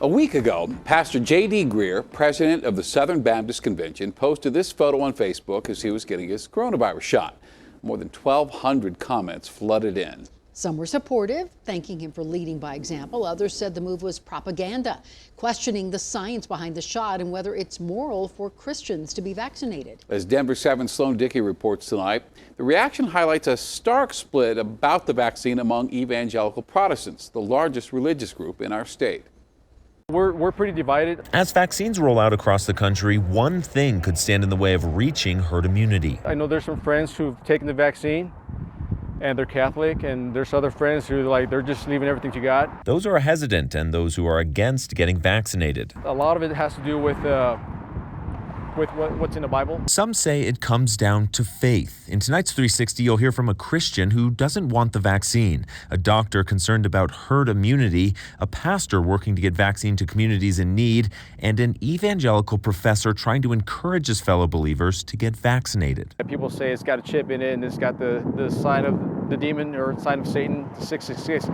A week ago, Pastor J.D. Greer, president of the Southern Baptist Convention, posted this photo on Facebook as he was getting his coronavirus shot. More than 1,200 comments flooded in. Some were supportive, thanking him for leading by example. Others said the move was propaganda, questioning the science behind the shot and whether it's moral for Christians to be vaccinated. As Denver 7's Sloan Dickey reports tonight, the reaction highlights a stark split about the vaccine among evangelical Protestants, the largest religious group in our state. We're pretty divided. As vaccines roll out across the country, one thing could stand in the way of reaching herd immunity. I know there's some friends who've taken the vaccine and they're Catholic, and there's other friends who they're just leaving everything you got. Those who are hesitant and those who are against getting vaccinated. A lot of it has to do with what's in the Bible. Some say it comes down to faith. In tonight's 360, you'll hear from a Christian who doesn't want the vaccine, a doctor concerned about herd immunity, a pastor working to get vaccine to communities in need, and an evangelical professor trying to encourage his fellow believers to get vaccinated. People say it's got a chip in it and it's got the sign of the demon or sign of Satan, 666.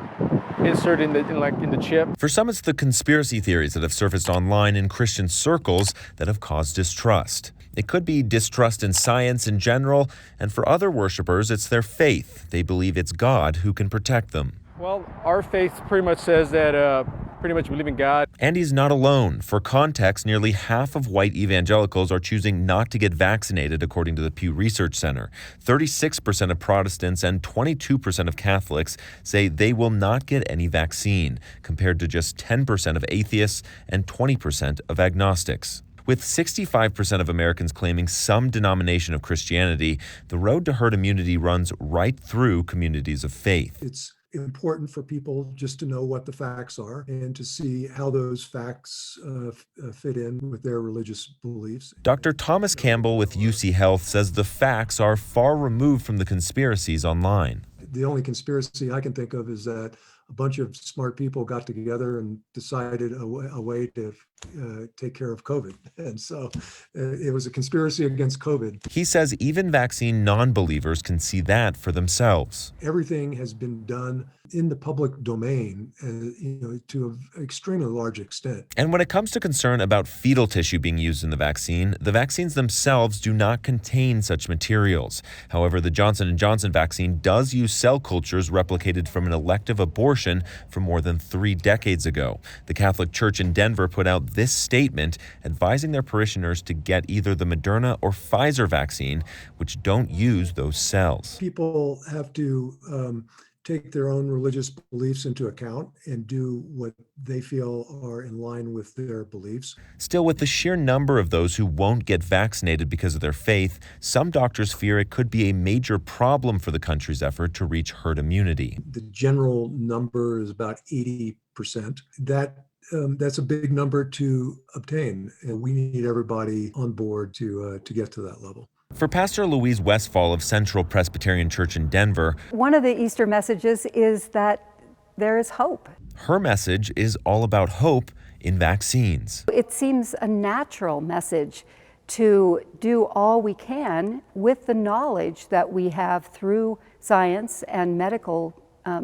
Inserted in the chip. For some, it's the conspiracy theories that have surfaced online in Christian circles that have caused distrust. It could be distrust in science in general, and for other worshipers, it's their faith. They believe it's God who can protect them. Well, our faith pretty much says that pretty much believe in God. And he's not alone. For context, nearly half of white evangelicals are choosing not to get vaccinated, according to the Pew Research Center. 36% of Protestants and 22% of Catholics say they will not get any vaccine, compared to just 10% of atheists and 20% of agnostics. With 65% of Americans claiming some denomination of Christianity, the road to herd immunity runs right through communities of faith. It's important for people just to know what the facts are and to see how those facts fit in with their religious beliefs. Dr. Thomas Campbell with UC Health says the facts are far removed from the conspiracies online. The only conspiracy I can think of is that a bunch of smart people got together and decided a way to take care of COVID. And so it was a conspiracy against COVID. He says even vaccine non-believers can see that for themselves. Everything has been done in the public domain, to an extremely large extent. And when it comes to concern about fetal tissue being used in the vaccines themselves do not contain such materials. However, the Johnson & Johnson vaccine does use cell cultures replicated from an elective abortion from more than 3 decades ago. The Catholic Church in Denver put out this statement advising their parishioners to get either the Moderna or Pfizer vaccine, which don't use those cells. People have to take their own religious beliefs into account and do what they feel are in line with their beliefs. Still, with the sheer number of those who won't get vaccinated because of their faith, some doctors fear it could be a major problem for the country's effort to reach herd immunity. The general number is about 80%. That's a big number to obtain, and we need everybody on board to get to that level. For Pastor Louise Westfall of Central Presbyterian Church in Denver, one of the Easter messages is that there is hope. Her message is all about hope in vaccines. It seems a natural message to do all we can with the knowledge that we have through science and medical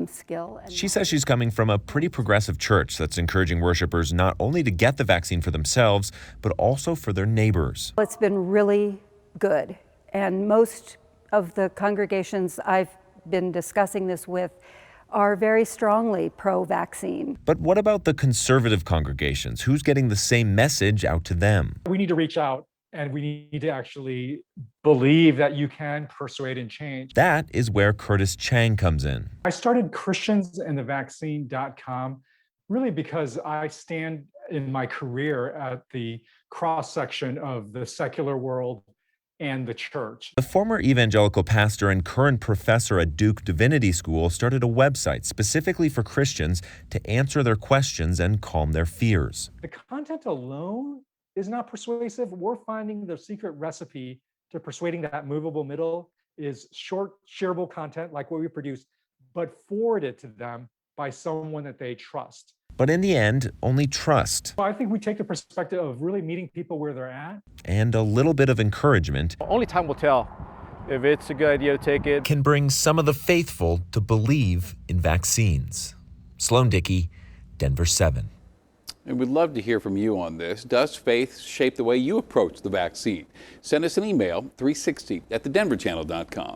skill. She says she's coming from a pretty progressive church that's encouraging worshipers not only to get the vaccine for themselves, but also for their neighbors. It's been really good. And most of the congregations I've been discussing this with are very strongly pro-vaccine. But what about the conservative congregations? Who's getting the same message out to them? We need to reach out and we need to actually believe that you can persuade and change. That is where Curtis Chang comes in. I started Christiansandthevaccine.com really because I stand in my career at the cross-section of the secular world and the church. The former evangelical pastor and current professor at Duke Divinity School started a website specifically for Christians to answer their questions and calm their fears. The content alone is not persuasive. We're finding the secret recipe to persuading that movable middle is short, shareable content like what we produce, but forwarded to them by someone that they trust. But in the end, only trust. Well, I think we take the perspective of really meeting people where they're at. And a little bit of encouragement. Only time will tell if it's a good idea to take it. Can bring some of the faithful to believe in vaccines. Sloan Dickey, Denver 7. And we'd love to hear from you on this. Does faith shape the way you approach the vaccine? Send us an email, 360@thedenverchannel.com.